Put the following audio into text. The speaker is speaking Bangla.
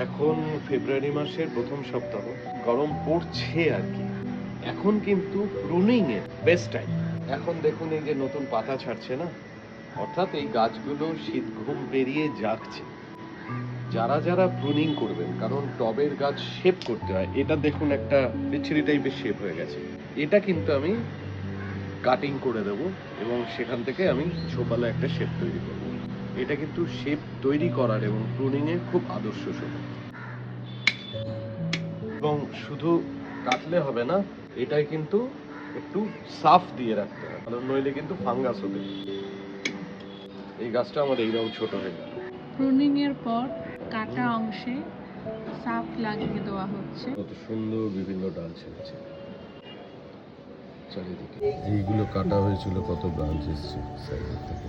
এখন ফেব্রুয়ারি মাসের প্রথম সপ্তাহ, গরম পড়ছে আর কি। এখন কিন্তু প্রুনিং এর বেস্ট টাইম। এখন দেখুন এই যে নতুন পাতা ছাড়ছে না, অর্থাৎ এই গাছগুলো শীত ঘুম পেরিয়ে জাগছে। যারা যারা প্রুনিং করবেন, কারণ টবের গাছ শেপ করতে হয়, এটা দেখুন একটা বিচ্ছিরি টাইপের শেপ হয়ে গেছে, এটা কিন্তু আমি কাটিং করে দেব এবং সেখান থেকে আমি ঝোপালো একটা শেপ তৈরি করব। এটা কিন্তু শেপ তৈরি করার এবং প্রুনিং এর খুব আদর্শ সময়। এবং শুধু কাটলে হবে না, এটাই কিন্তু একটু সাফ দিয়ে রাখতে হবে, কারণ নইলে কিন্তু ফাঙ্গাস হবে। এই গাছটা আমার এইরকম ছোট হয়ে গেল। প্রুনিং এর পর কাটা অংশে সাফ লাগিয়ে দেওয়া হচ্ছে। কত সুন্দর বিভিন্ন ডাল ছেড়েছে চারিদিকে। এইগুলো কাটা হয়েছিল, কত ব্রাঞ্চ এসছে সাইডের থেকে।